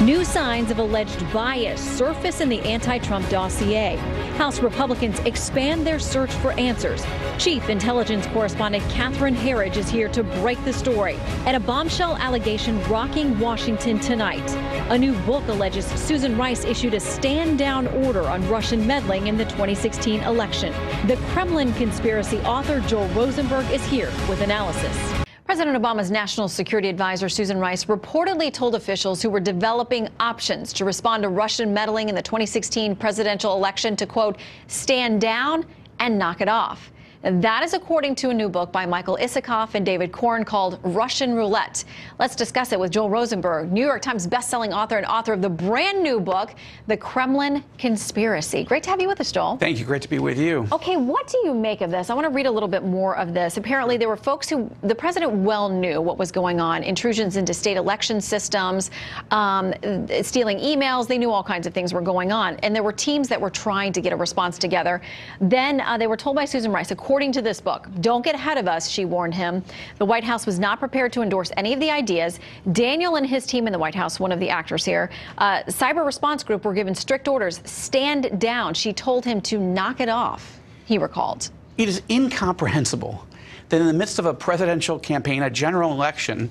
New signs of alleged bias surface in the anti-Trump dossier. House Republicans expand their search for answers. Chief Intelligence Correspondent Catherine Herridge is here to break the story. And a bombshell allegation rocking Washington tonight. A new book alleges Susan Rice issued a stand-down order on Russian meddling in the 2016 election. The Kremlin Conspiracy author Joel Rosenberg is here with analysis. President Obama's national security advisor, Susan Rice, reportedly told officials who were developing options to respond to Russian meddling in the 2016 presidential election to, quote, stand down and knock it off. And that is according to a new book by Michael Isikoff and David Korn called Russian Roulette. Let's discuss it with Joel Rosenberg, New York Times bestselling author and author of the brand new book, The Kremlin Conspiracy. Great to have you with us, Joel. Thank you. Great to be with you. Okay, what do you make of this? I want to read a little bit more of this. Apparently, there were folks who the president well knew what was going on. Intrusions into state election systems, stealing emails. They knew all kinds of things were going on. And there were teams that were trying to get a response together. Then they were told by Susan Rice, according to this book, don't get ahead of us, she warned him. The White House was not prepared to endorse any of the ideas. Daniel and his team in the White House, one of the actors here, Cyber Response Group were given strict orders. Stand down. She told him to knock it off, he recalled. It is incomprehensible that in the midst of a presidential campaign, a general election,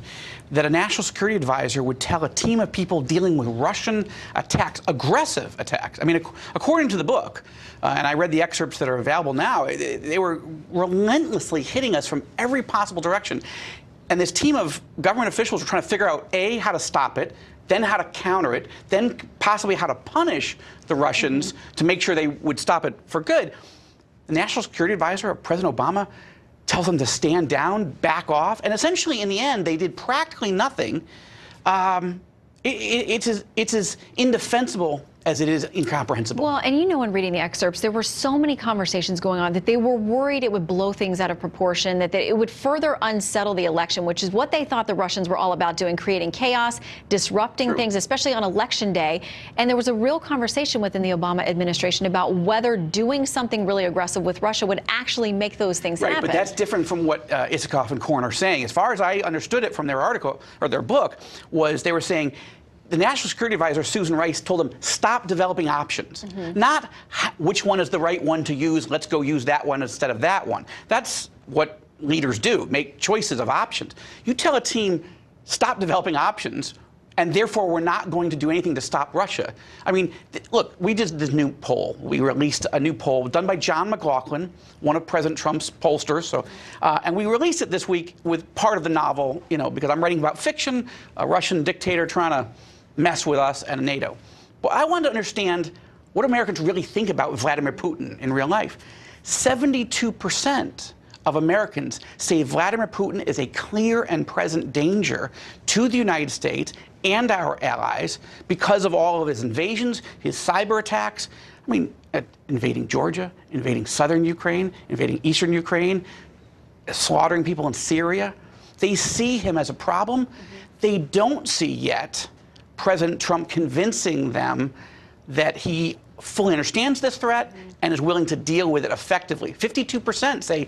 that a national security advisor would tell a team of people dealing with Russian attacks, aggressive attacks. I mean, according to the book, and I read the excerpts that are available now, they were relentlessly hitting us from every possible direction. And this team of government officials were trying to figure out, A, how to stop it, then how to counter it, then possibly how to punish the Russians to make sure they would stop it for good. The national security advisor of President Obama tells them to stand down, back off, and essentially in the end they did practically nothing. It's as indefensible as it is incomprehensible. Well, and you know, in reading the excerpts, there were so many conversations going on that they were worried it would blow things out of proportion, that it would further unsettle the election, which is what they thought the Russians were all about doing, creating chaos, disrupting things, especially on Election Day. And there was a real conversation within the Obama administration about whether doing something really aggressive with Russia would actually make those things happen. Right, but that's different from what Isikoff and Korn are saying. As far as I understood it from their article, or their book, was they were saying, the National Security Advisor, Susan Rice, told them, stop developing options. Not which one is the right one to use, let's go use that one instead of that one. That's what leaders do, make choices of options. You tell a team, stop developing options, and therefore we're not going to do anything to stop Russia. I mean, look, we did this new poll. We released a new poll done by John McLaughlin, one of President Trump's pollsters. So, and we released it this week with part of the novel, you know, because I'm writing about fiction, a Russian dictator trying to mess with us and NATO. But I wanted to understand what Americans really think about Vladimir Putin in real life. 72% of Americans say Vladimir Putin is a clear and present danger to the United States and our allies because of all of his invasions, his cyber attacks. I mean, invading Georgia, invading southern Ukraine, invading eastern Ukraine, slaughtering people in Syria. They see him as a problem. They don't see yet President Trump convincing them that he fully understands this threat and is willing to deal with it effectively. 52% say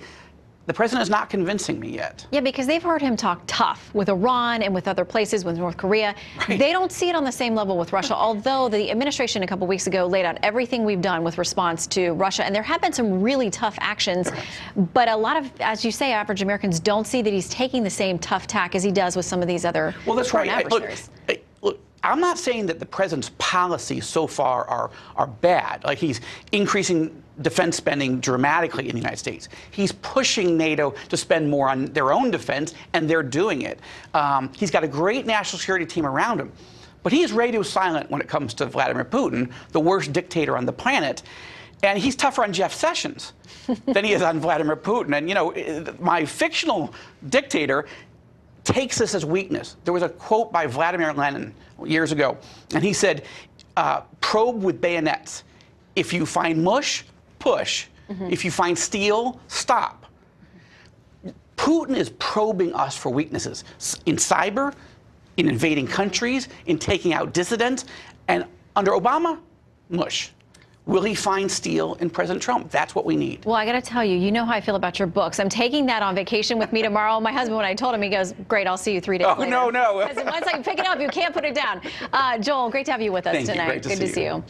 the president is not convincing me yet. Yeah, because they've heard him talk tough with Iran and with other places, with North Korea. Right. They don't see it on the same level with Russia, although the administration a couple weeks ago laid out everything we've done with response to Russia. And there have been some really tough actions. But a lot of, as you say, average Americans don't see that he's taking the same tough tack as he does with some of these other foreign adversaries. Look, I'm not saying that the president's policies so far are bad. Like, he's increasing defense spending dramatically in the United States. He's pushing NATO to spend more on their own defense, and they're doing it. He's got a great national security team around him. But he is radio silent when it comes to Vladimir Putin, the worst dictator on the planet. And he's tougher on Jeff Sessions than he is on Vladimir Putin. And, you know, my fictional dictator takes this as weakness. There was a quote by Vladimir Lenin years ago, and he said, probe with bayonets. If you find mush, push. If you find steel, stop. Putin is probing us for weaknesses in cyber, in invading countries, in taking out dissidents, and under Obama, mush. Will he find steel in President Trump? That's what we need. Well, I got to tell you, you know how I feel about your books. I'm taking that on vacation with me tomorrow. My husband, when I told him, he goes, great, I'll see you 3 days later. No. I said, once I pick it up, you can't put it down. Joel, great to have you with us tonight. Great to see you.